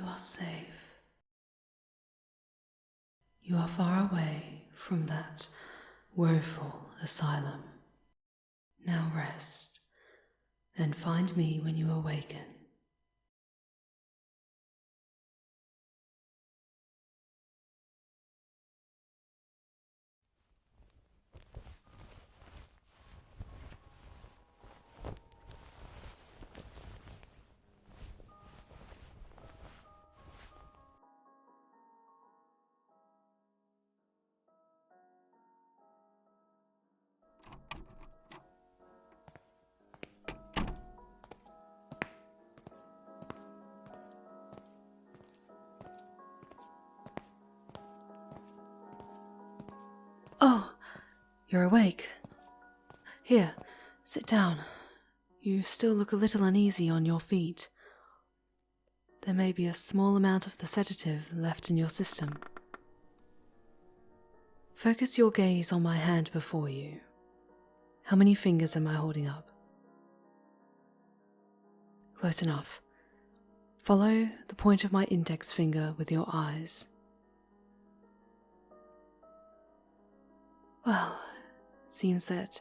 You are safe. You are far away from that woeful asylum. Now rest, and find me when you awaken. Oh, you're awake. Here, sit down. You still look a little uneasy on your feet. There may be a small amount of the sedative left in your system. Focus your gaze on my hand before you. How many fingers am I holding up? Close enough. Follow the point of my index finger with your eyes. Well, it seems that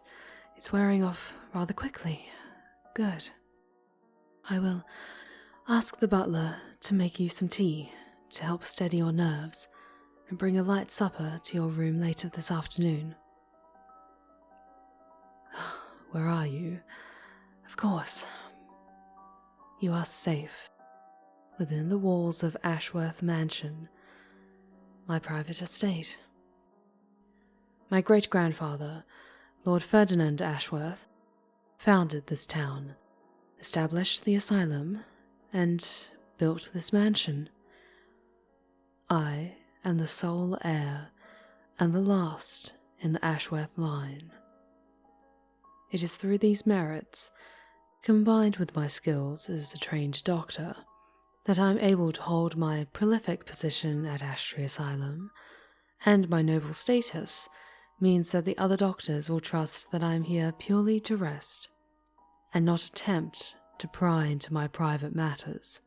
it's wearing off rather quickly. Good. I will ask the butler to make you some tea to help steady your nerves and bring a light supper to your room later this afternoon. Where are you? Of course. You are safe within the walls of Ashworth Mansion, my private estate. My great-grandfather, Lord Ferdinand Ashworth, founded this town, established the asylum, and built this mansion. I am the sole heir and the last in the Ashworth line. It is through these merits, combined with my skills as a trained doctor, that I am able to hold my prolific position at Ashtree Asylum, and my noble status means that the other doctors will trust that I am here purely to rest, and not attempt to pry into my private matters.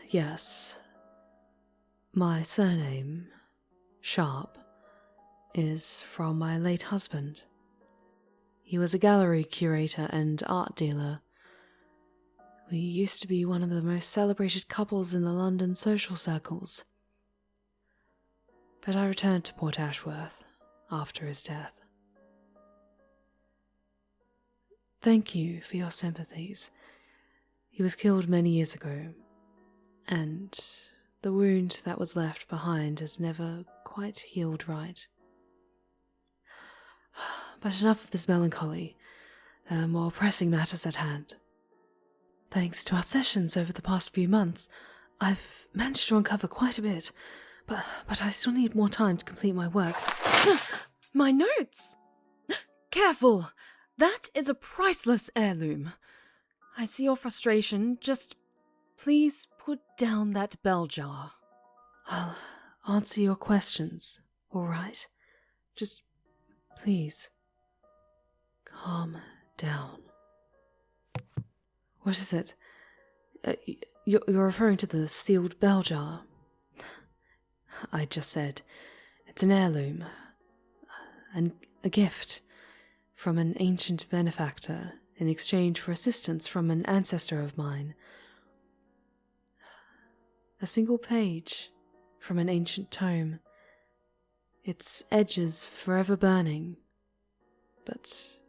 Yes, my surname, Sharpe, is from my late husband. He was a gallery curator and art dealer. We used to be one of the most celebrated couples in the London social circles. But I returned to Port Ashworth after his death. Thank you for your sympathies. He was killed many years ago, and the wound that was left behind has never quite healed right. But enough of this melancholy. There are more pressing matters at hand. Thanks to our sessions over the past few months, I've managed to uncover quite a bit, but I still need more time to complete my work. My notes! Careful! That is a priceless heirloom. I see your frustration. Just please put down that bell jar. I'll answer your questions, all right? Just please calm down. What is it? You're referring to the sealed bell jar. I just said it's an heirloom, and a gift from an ancient benefactor in exchange for assistance from an ancestor of mine. A single page from an ancient tome, its edges forever burning, but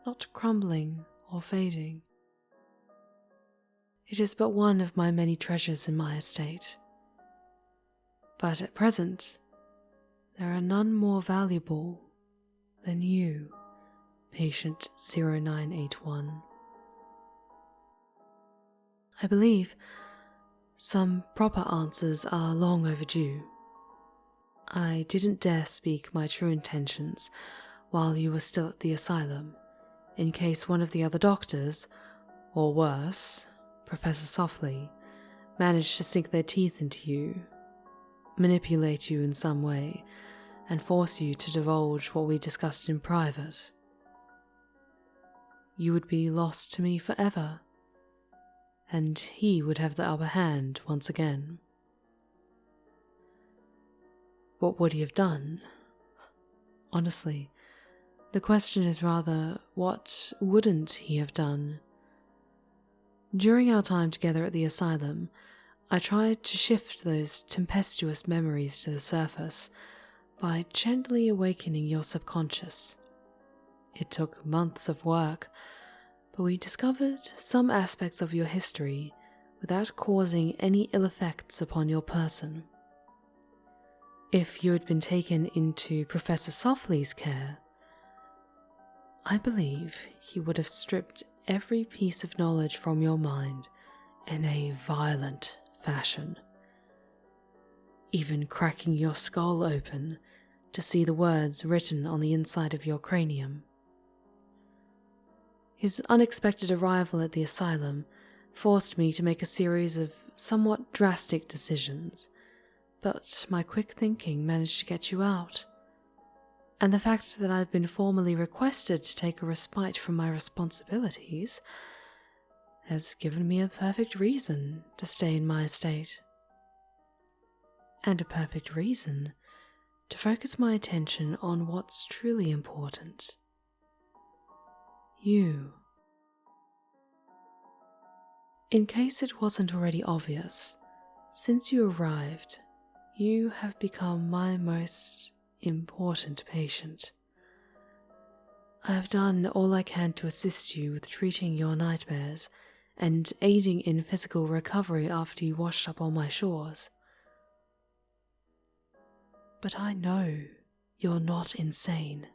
not crumbling or fading. It is but one of my many treasures in my estate. But at present, there are none more valuable than you, patient 0981. I believe some proper answers are long overdue. I didn't dare speak my true intentions while you were still at the asylum, in case one of the other doctors, or worse, Professor Softly, managed to sink their teeth into you, manipulate you in some way, and force you to divulge what we discussed in private. You would be lost to me forever, and he would have the upper hand once again. What would he have done? Honestly, the question is rather, what wouldn't he have done? During our time together at the asylum, I tried to shift those tempestuous memories to the surface by gently awakening your subconscious. It took months of work, but we discovered some aspects of your history without causing any ill effects upon your person. If you had been taken into Professor Softly's care, I believe he would have stripped every piece of knowledge from your mind in a violent fashion, even cracking your skull open to see the words written on the inside of your cranium. His unexpected arrival at the asylum forced me to make a series of somewhat drastic decisions, but my quick thinking managed to get you out. And the fact that I've been formally requested to take a respite from my responsibilities has given me a perfect reason to stay in my estate. And a perfect reason to focus my attention on what's truly important. You. In case it wasn't already obvious, since you arrived, you have become my most important patient. I have done all I can to assist you with treating your nightmares and aiding in physical recovery after you washed up on my shores. But I know you're not insane,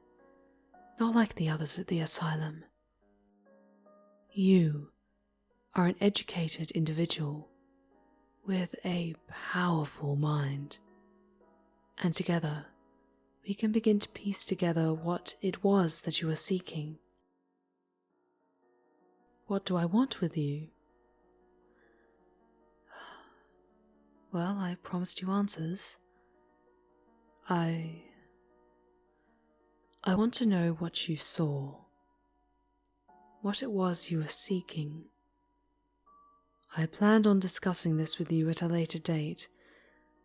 not like the others at the asylum. You are an educated individual with a powerful mind, and together we can begin to piece together what it was that you were seeking. What do I want with you? Well, I promised you answers. I want to know what you saw, what it was you were seeking. I planned on discussing this with you at a later date,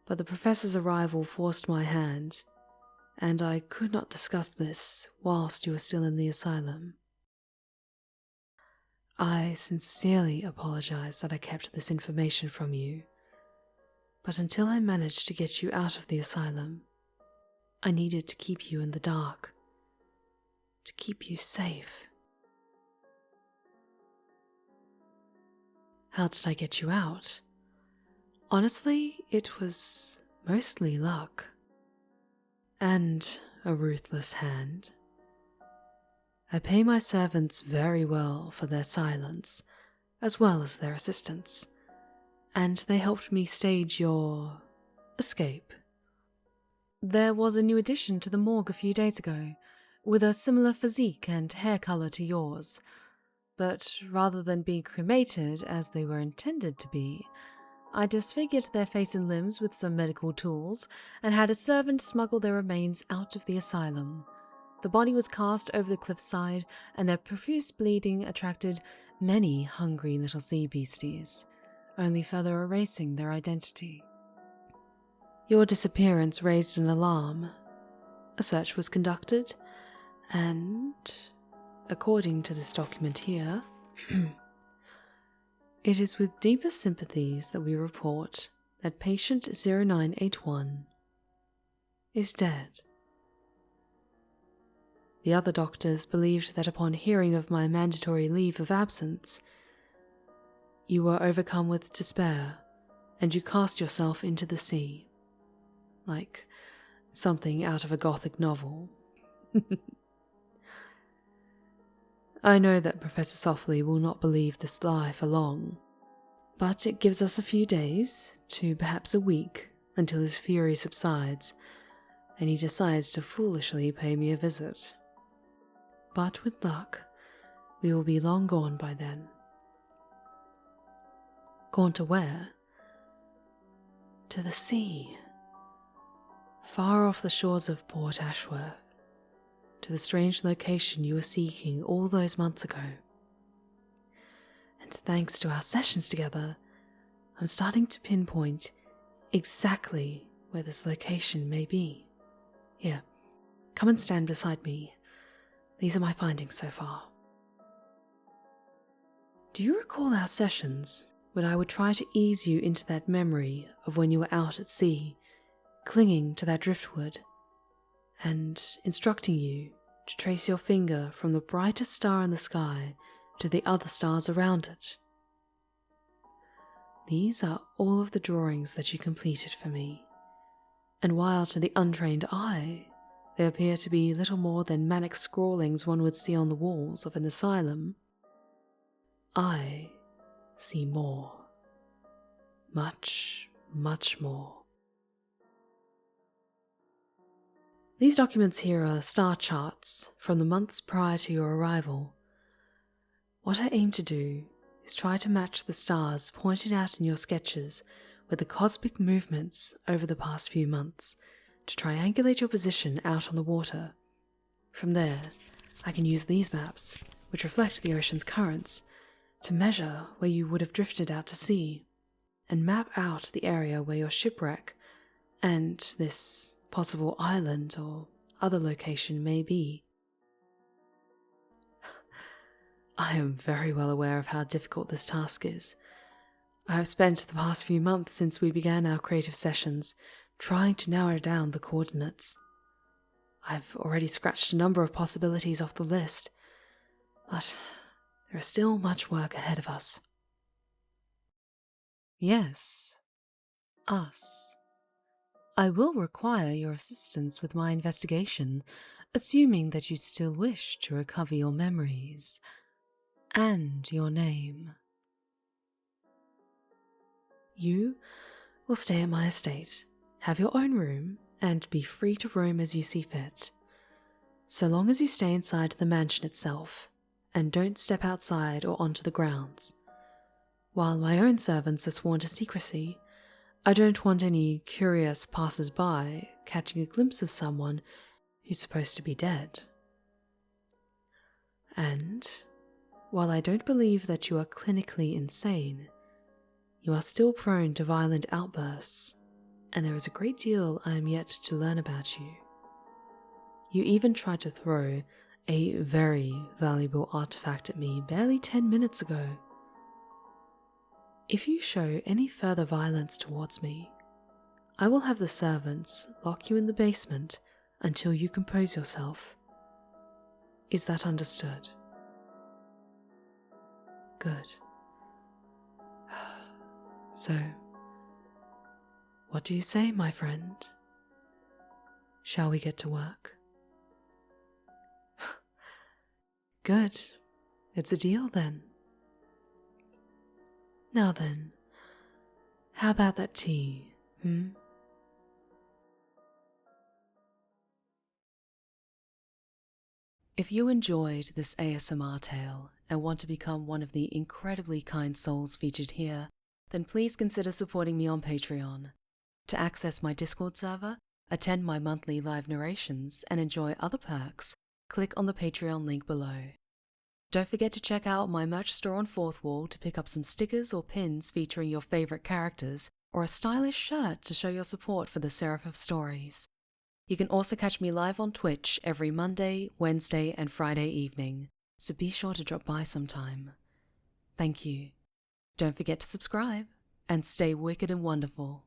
but the professor's arrival forced my hand, and I could not discuss this whilst you were still in the asylum. I sincerely apologize that I kept this information from you, but until I managed to get you out of the asylum, I needed to keep you in the dark, to keep you safe. How did I get you out? Honestly, it was mostly luck. And a ruthless hand. I pay my servants very well for their silence, as well as their assistance, and they helped me stage your escape. There was a new addition to the morgue a few days ago, with a similar physique and hair colour to yours. But rather than be cremated as they were intended to be, I disfigured their face and limbs with some medical tools and had a servant smuggle their remains out of the asylum. The body was cast over the cliffside, and their profuse bleeding attracted many hungry little sea beasties, only further erasing their identity. Your disappearance raised an alarm. A search was conducted, and, according to this document here, it is with deepest sympathies that we report that patient 0981 is dead. The other doctors believed that upon hearing of my mandatory leave of absence, you were overcome with despair and you cast yourself into the sea, like something out of a Gothic novel. I know that Professor Softly will not believe this lie for long, but it gives us a few days to perhaps a week until his fury subsides and he decides to foolishly pay me a visit. But with luck, we will be long gone by then. Gone to where? To the sea, far off the shores of Port Ashworth, to the strange location you were seeking all those months ago. And And thanks to our sessions together, I'm starting to pinpoint exactly where this location may be. Here, come and stand beside me. These are my findings so far. Do you recall our sessions when I would try to ease you into that memory of when you were out at sea, clinging to that driftwood, and instructing you to trace your finger from the brightest star in the sky to the other stars around it? These are all of the drawings that you completed for me, and while to the untrained eye they appear to be little more than manic scrawlings one would see on the walls of an asylum, I see more. Much, much more. These documents here are star charts from the months prior to your arrival. What I aim to do is try to match the stars pointed out in your sketches with the cosmic movements over the past few months to triangulate your position out on the water. From there, I can use these maps, which reflect the ocean's currents, to measure where you would have drifted out to sea, and map out the area where your shipwreck and this possible island or other location may be. I am very well aware of how difficult this task is. I have spent the past few months since we began our creative sessions trying to narrow down the coordinates. I've already scratched a number of possibilities off the list, but there is still much work ahead of us. Yes, us. I will require your assistance with my investigation, assuming that you still wish to recover your memories and your name. You will stay at my estate, have your own room, and be free to roam as you see fit, so long as you stay inside the mansion itself and don't step outside or onto the grounds. While my own servants are sworn to secrecy, I don't want any curious passers-by catching a glimpse of someone who's supposed to be dead. And while I don't believe that you are clinically insane, you are still prone to violent outbursts, and there is a great deal I am yet to learn about you. You even tried to throw a very valuable artifact at me barely 10 minutes ago. If you show any further violence towards me, I will have the servants lock you in the basement until you compose yourself. Is that understood? Good. So, what do you say, my friend? Shall we get to work? Good. It's a deal then. Now then, how about that tea, If you enjoyed this ASMR tale and want to become one of the incredibly kind souls featured here, then please consider supporting me on Patreon. To access my Discord server, attend my monthly live narrations, and enjoy other perks, click on the Patreon link below. Don't forget to check out my merch store on Fourth Wall to pick up some stickers or pins featuring your favourite characters, or a stylish shirt to show your support for the Seraph of Stories. You can also catch me live on Twitch every Monday, Wednesday, and Friday evening, so be sure to drop by sometime. Thank you. Don't forget to subscribe, and stay wicked and wonderful.